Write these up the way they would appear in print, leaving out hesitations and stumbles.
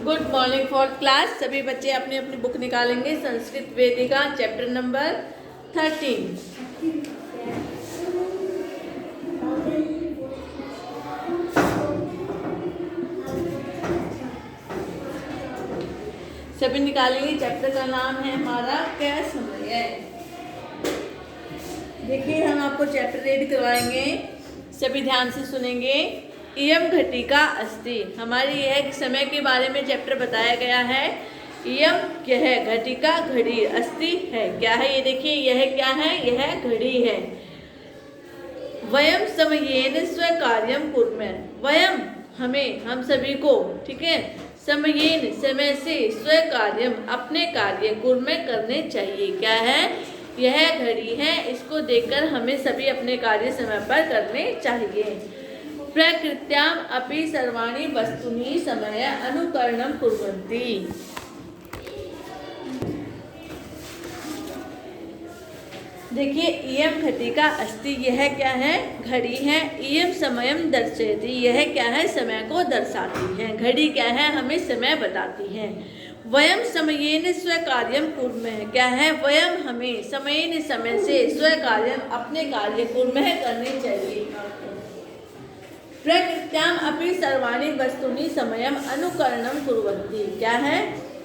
Good morning fourth class. सभी बच्चे अपनी अपनी बुक निकालेंगे। संस्कृत वेदिका चैप्टर नंबर 13। सभी निकालेंगे। चैप्टर का नाम है हमारा क्या समय है। देखिए हम आपको चैप्टर रीड करवाएंगे, सभी ध्यान से सुनेंगे। इयम घटिका अस्ति, हमारी यह समय के बारे में चैप्टर बताया गया है। इयम क्या है? घटिका घड़ी, अस्ति है, क्या है ये देखिए, यह क्या है? यह घड़ी है। वयम समयेन स्व कार्यम कुर्मः, वयम हमें, हम सभी को, ठीक है, समयेन समय से, स्व कार्यम अपने कार्य, कुर्मः करने चाहिए। क्या है? यह घड़ी है, इसको देखकर हमें सभी अपने कार्य समय पर करने चाहिए। प्रकृत्याम अपि सर्वाणि वस्तुनि समय अनुकरणं कुर्वन्ति। देखिए इयम घटिका अस्ति, यह क्या है? घड़ी है। इयम समयम दर्शयति, यह क्या है? समय को दर्शाती है। घड़ी क्या है? हमें समय बताती है। वयम समयेन स्व कार्यम कुर्मः, क्या है? वयम हमें समयेन समय से, स्व कार्यम अपने कार्य, कुर्मः करने चाहिए। प्रकृत्याम अपि सर्वाणि वस्तुनि समयम अनुकरणं कुर्वन्ति, क्या है?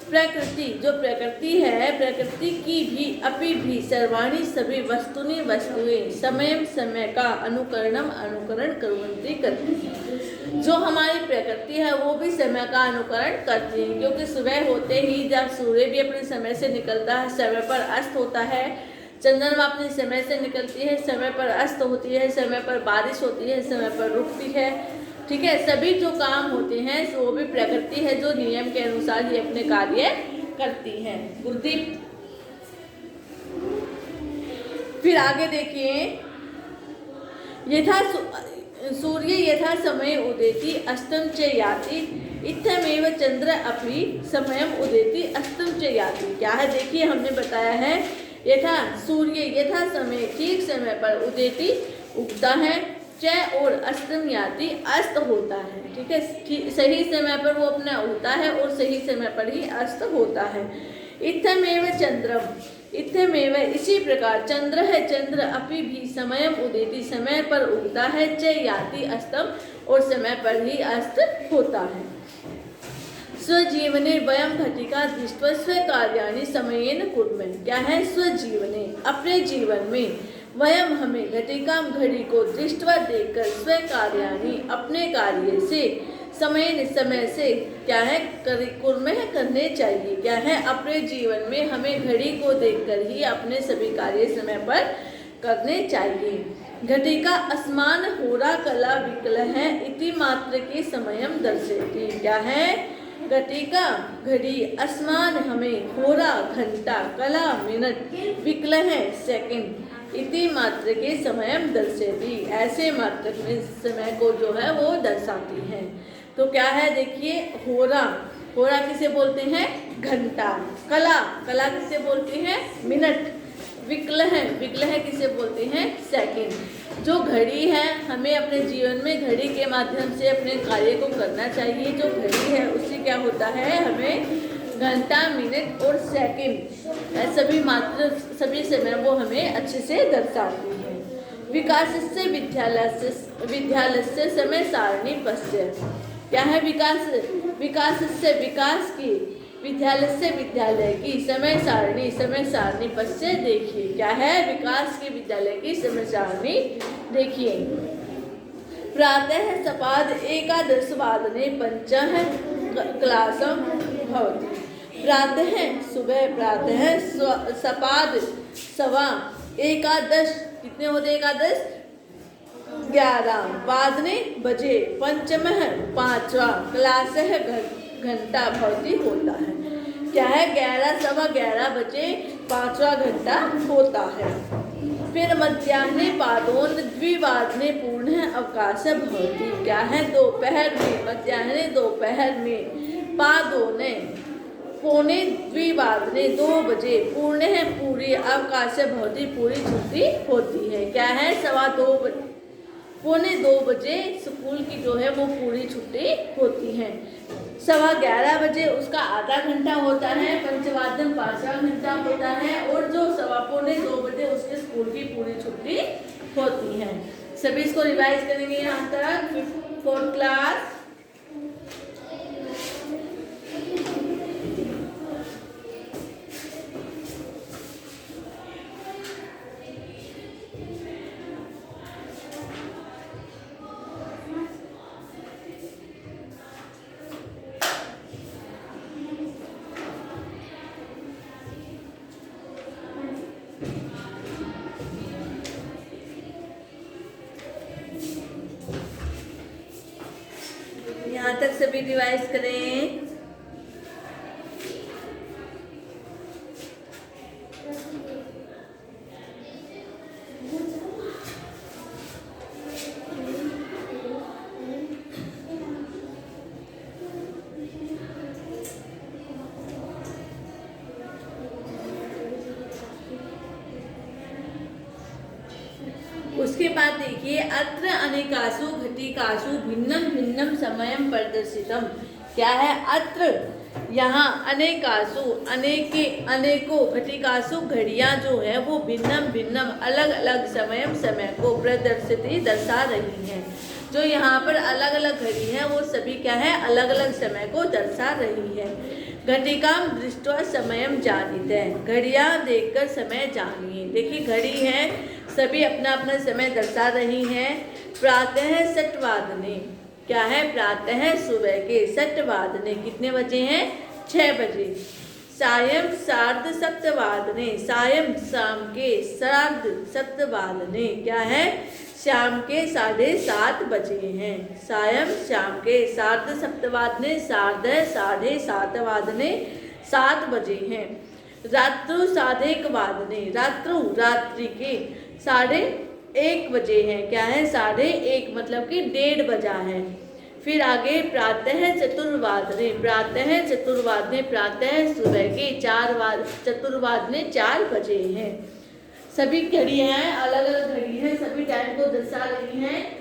प्रकृति, जो प्रकृति है, प्रकृति की भी, अपि भी, सर्वाणि सभी, वस्तुनि वस्तुएं, समयम समय का, अनुकरणम अनुकरण कुर्वन्ति करती है। जो हमारी प्रकृति है वो भी समय का अनुकरण करती है, क्योंकि सुबह होते ही जब सूर्य भी अपने समय से निकलता है, समय पर अस्त होता है। चंद्रमा अपने समय से निकलती है, समय पर अस्त होती है। समय पर बारिश होती है, समय पर रुकती है। ठीक है, सभी जो काम होते हैं वो भी प्रकृति है, जो नियम के अनुसार ही अपने कार्य करती है। गुरुदीप, फिर आगे देखिए, यथा सूर्य यथा समय उदेति अस्तम च याति इत्थमेव चंद्र अपि समयम उदेति अस्तम च याति, क्या है? देखिए हमने बताया है, यथा सूर्य, यथा समय, ठीक समय पर, उदेति उगता है, च और अस्तम याति अस्त होता है। ठीक है, सही समय पर वो अपना उगता है और सही समय पर ही अस्त होता है। इत्थमेव चंद्रम, इत्थमेव इसी प्रकार, चंद्र है, चंद्र अपि भी समयम उदेति समय पर उगता है, च याति अस्तम और समय पर ही अस्त होता है। स्वजीवने वयम घटिका दृष्ट्वा स्व कार्याणि समयेन कुर्मः, क्या है? स्वजीवने, अपने जीवन में, वयम हमें, घटिका घड़ी को, दृष्ट्वा देखकर, स्व कार्याणि अपने कार्य से, समय समय से, क्या है? कुर्मः करने चाहिए। क्या है? अपने जीवन में हमें घड़ी को देखकर ही अपने सभी कार्य समय पर करने चाहिए। घटिका असमान होरा कला विकल है इति मात्र के समयम दर्शयति, क्या है? घटिका घड़ी, असमान हमें, होरा घंटा, कला मिनट, विकल है सेकंड, इति मात्र के समयम दर्शयति, ऐसे मात्रक में समय को जो है वो दर्शाती है। तो क्या है? देखिए, होरा, होरा किसे बोलते हैं? घंटा। कला, कला किसे बोलते हैं? मिनट। विकल है किसे बोलते हैं? सेकंड। जो घड़ी है, हमें अपने जीवन में घड़ी के माध्यम से अपने कार्य को करना चाहिए। जो घड़ी है उससे क्या होता है? हमें घंटा, मिनट और सेकंड, सभी मात्र, सभी समय वो हमें अच्छे से दर्शाती है। विकास से विद्यालय से समय सारणी पश्य, क्या है? विकास से, विकास की, विद्यालय से विद्यालय की, समय सारणी पश्य देखिए, क्या है? विकास के विद्यालय की समय सारणी देखिए। प्रातः सपाद एकादशवादने पंचः क्लासम भवति, प्रातः सुबह, प्रातः सपाद सवा, एकादश कितने होते? एकादश 11, वादने बजे, पंचमः पांचवा, क्लासः घंटा भवती होता है, क्या है? 11 सवा 11 बजे पांचवा घंटा होता है। फिर मध्याह्ने पादोन द्विवादने पूर्ण अवकाश भवती, क्या है? दोपहर में, मध्याह्ने दोपहर में, पादोने पौने द्विवादने 2 बजे, पूर्ण है पूरी, अवकाश भवती पूरी छुट्टी होती है, क्या है? 2:15 2:15 स्कूल की जो है वो पूरी छुट्टी होती है। 11:15 बजे उसका आधा घंटा होता है, पंचवादन 5वां घंटा होता है, और जो 2:15 बजे उसके स्कूल की पूरी छुट्टी होती है। सभी इसको रिवाइज करेंगे यहाँ तक। 4th क्लास यहाँ तक सभी रिवाइज करें। उसके बाद देखिए, अत्र अनेकासु घटिकासु भिन्नम भिन्नम समयम प्रदर्शितम। क्या है? अत्र यहाँ अनेकासु अनेकों घटिकासु घड़ियाँ जो है वो भिन्नम भिन्नम अलग अलग समय को प्रदर्शित दर्शा रही हैं। जो यहाँ पर अलग अलग घड़ी है वो सभी क्या है? अलग अलग समय को दर्शा रही है। घटिकाम दृष्ट्वा समयम जानीते, घड़ियाँ देखकर समय जानिए। देखिए घड़ी है, सभी अपना अपना समय दर्शा रही हैं। प्रातः 6:00 क्या है? प्रातः सुबह के 6:00 कितने बजे हैं? 6 बजे। सायं 7:30 सायं शाम के 7:30 क्या है? शाम के 7:30 बजे हैं। सायं शाम के 7:30 7:30 बजे हैं। रात्रु 1:30 रात्रि के 1:30 बजे हैं। क्या है? 1:30 मतलब कि 1:30 बजा है। फिर आगे प्रातः 4:00 प्रातः सुबह के 4 बजे हैं। सभी घड़ी हैं, अलग अलग घड़ी है, सभी टाइम को दर्शा रही हैं।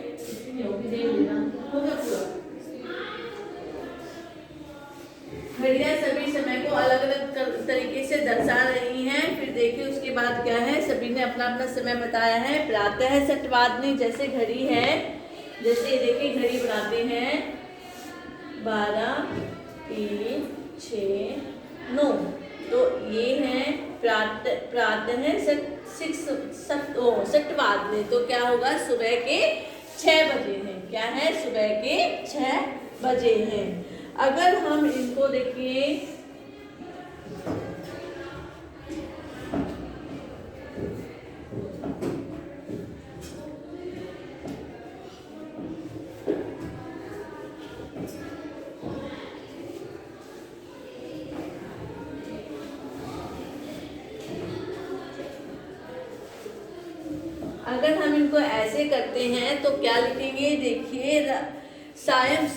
घड़ियाँ सभी समय को अलग अलग तरीके से दर्शा रही हैं। फिर देखिए उसके बाद क्या है? सभी ने अपना अपना समय बताया है। प्रातः 6:00 जैसे घड़ी है, जैसे देखिए घड़ी बनाते हैं 12 3 6 9, तो ये है प्रातः 6:00 तो क्या होगा? सुबह के 6 बजे हैं। क्या है? सुबह के 6 बजे हैं। अगर हम इनको देखिए अगर हम इनको ऐसे करते हैं तो क्या लिखेंगे? देखिए सायं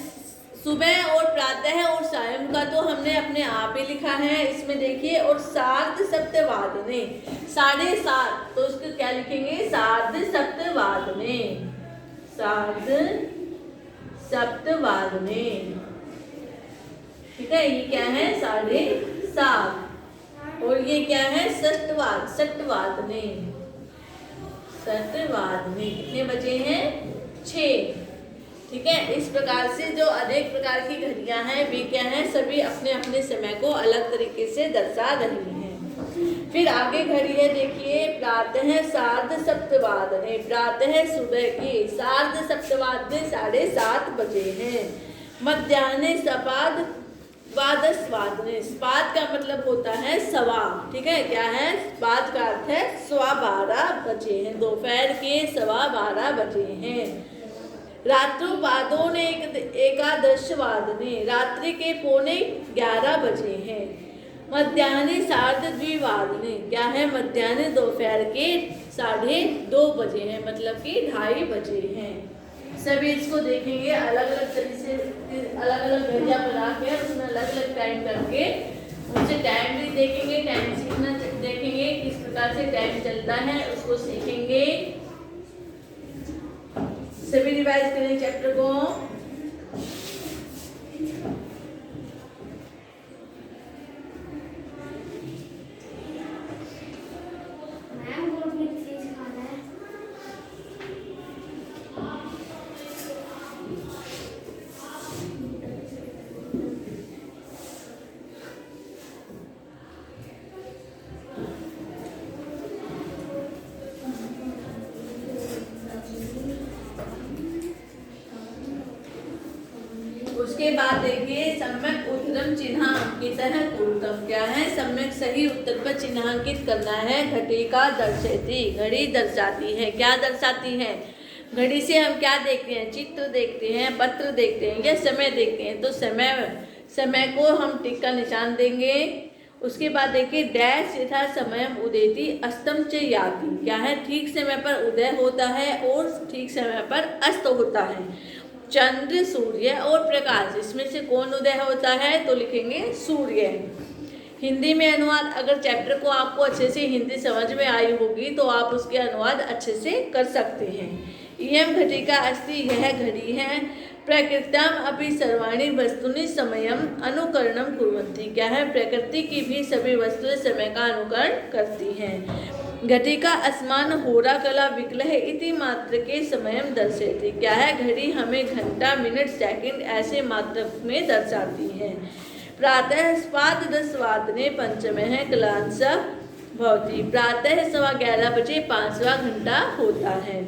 सुबह और प्रातः और सायं का तो हमने अपने आप ही लिखा है इसमें देखिए। और 7:30 7:30 तो उसको क्या लिखेंगे? 7:30 ठीक है। ये क्या है? 7:30। और ये क्या है? 6:00 कितने बजे हैं? 6। ठीक है। इस प्रकार से जो अनेक प्रकार की घड़ियां हैं वे क्या हैं? सभी अपने अपने समय को अलग तरीके से दर्शा रही हैं। फिर आगे घड़ी है देखिए, प्रातः 7:30 प्रातः सुबह के 7:30 7:30 बजे हैं। मध्याह्ने सपाद द्वादशवादने, स्पाद का मतलब होता है सवा। ठीक है। क्या है? स्पाद का अर्थ है 12:15 बजे हैं। दोपहर के 12:15 बजे हैं। रात्रु पादोने एकादशवादने रात्रि के 11:15 बजे हैं। मध्याह्ने 2:30 क्या है? मध्याह्न दोपहर के 2:30 बजे हैं, मतलब कि 2:30 बजे हैं। सभी इसको देखेंगे अलग अलग तरीके से, अलग अलग घड़ियाँ बना के उसमें अलग अलग टाइम करके उनसे टाइम भी देखेंगे, टाइम सीखना देखेंगे, किस प्रकार से टाइम चलता है उसको सीखेंगे। सभी रिवाइज करें चैप्टर को। उसके बाद देखिए सम्यक उत्तरम चिन्हांकित है पूर्वतम। क्या है? सम्यक सही उत्तर पर चिन्हांकित करना है। घटिका दर्शयति, घड़ी दर्शाती है। क्या दर्शाती है? घड़ी से हम क्या देखते हैं? चित्र देखते हैं, पत्र देखते हैं या समय देखते हैं। तो समय को हम टिक का निशान देंगे। उसके बाद देखिए डैश यथा समयम उदेति अस्तम च याति। क्या है? ठीक समय पर उदय होता है और ठीक समय पर अस्त होता है। चंद्र, सूर्य और प्रकाश, इसमें से कौन उदय होता है? तो लिखेंगे सूर्य। हिंदी में अनुवाद, अगर चैप्टर को आपको अच्छे से हिंदी समझ में आई होगी तो आप उसके अनुवाद अच्छे से कर सकते हैं। इयम घटिका अस्ति, यह घड़ी है। प्रकृत्याम अपि सर्वाणि वस्तुनि समयम अनुकरणम कुर्वन्ति। क्या है? प्रकृति की भी सभी वस्तुएं समय का अनुकरण करती हैं। घटिका अस्मान होरा कला विकलह इति मात्र के समयम दर्शयति। क्या है? घड़ी हमें घंटा, मिनट, सेकंड ऐसे मात्रक में दर्शाती है। प्रातः स्वादने पंचमः कलांशः भवति। प्रातः 11:15 बजे 5वां घंटा होता है।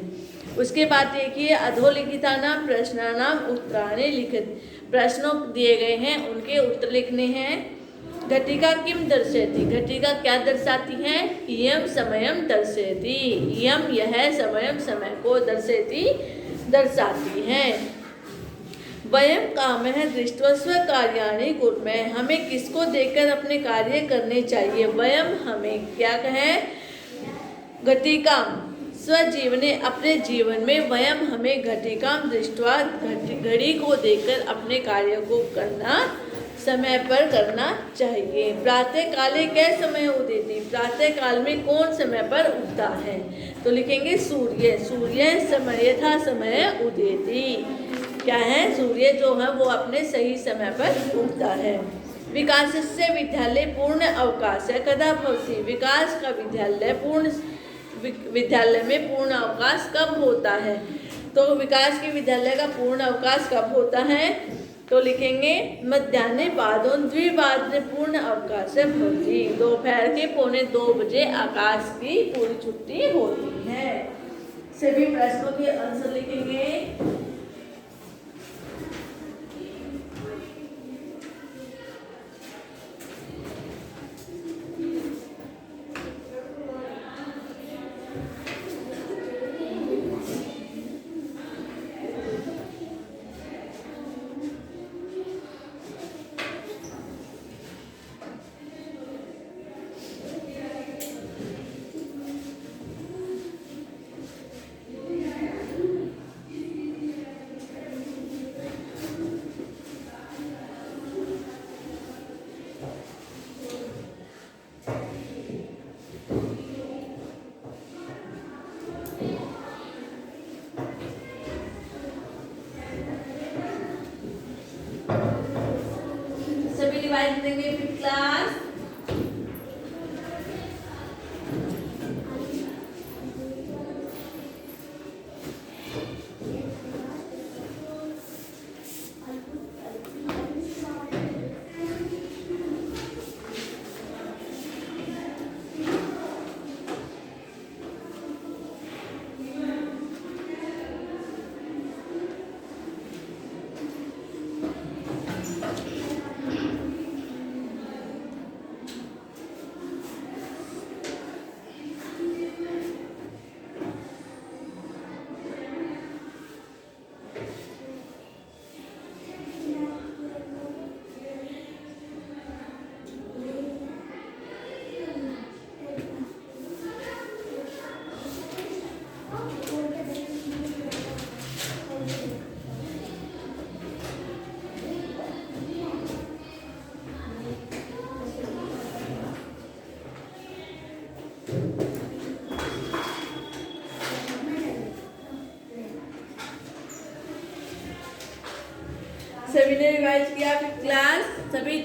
उसके बाद देखिए अधोलिखितानां प्रश्नानां उत्तराणि लिखित। प्रश्नों दिए गए हैं, उनके उत्तर लिखने हैं। घटिका किम दर्शयति, घटिका क्या दर्शाती है? इयम समयम दर्शयति, इयम यह समयम समय को दर्शाती है। वयम कामः दृष्ट्वा स्वकार्याणि कुर्मः, हमें किसको देखकर अपने कार्य करने चाहिए? वयम हमें क्या कहें? घटिका स्वजीवने अपने जीवन में, वयम हमें घटिकाम दृष्ट्वा घड़ी को देखकर अपने कार्य को करना, समय पर करना चाहिए। प्रातः काले कै समय उदेति, प्रातः काल में कौन समय पर उगता है? तो लिखेंगे सूर्य। सूर्य समय यथा समय उदेति। क्या है? सूर्य जो है वो अपने सही समय पर उगता है। विकासस्य विद्यालय पूर्ण अवकाश है कदा भवति, विकास का विद्यालय में पूर्ण अवकाश कब होता है? तो विकास के विद्यालय का पूर्ण अवकाश कब होता है? तो लिखेंगे मध्याह्ने पादोन द्विवादने पूर्ण अवकाश भवति, दोपहर के 1:45 बजे आकाश की पूरी छुट्टी होती है। सभी प्रश्नों के आंसर लिखेंगे। सभी रिवाइज देंगे फिफ्थ क्लास। सभी ने रिवाइज किया क्लास? सभी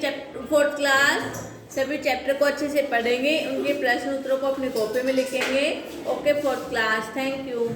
फोर्थ क्लास सभी चैप्टर को अच्छे से पढ़ेंगे, उनके प्रश्न उत्तरों को अपने कॉपी में लिखेंगे। Okay fourth class, thank you.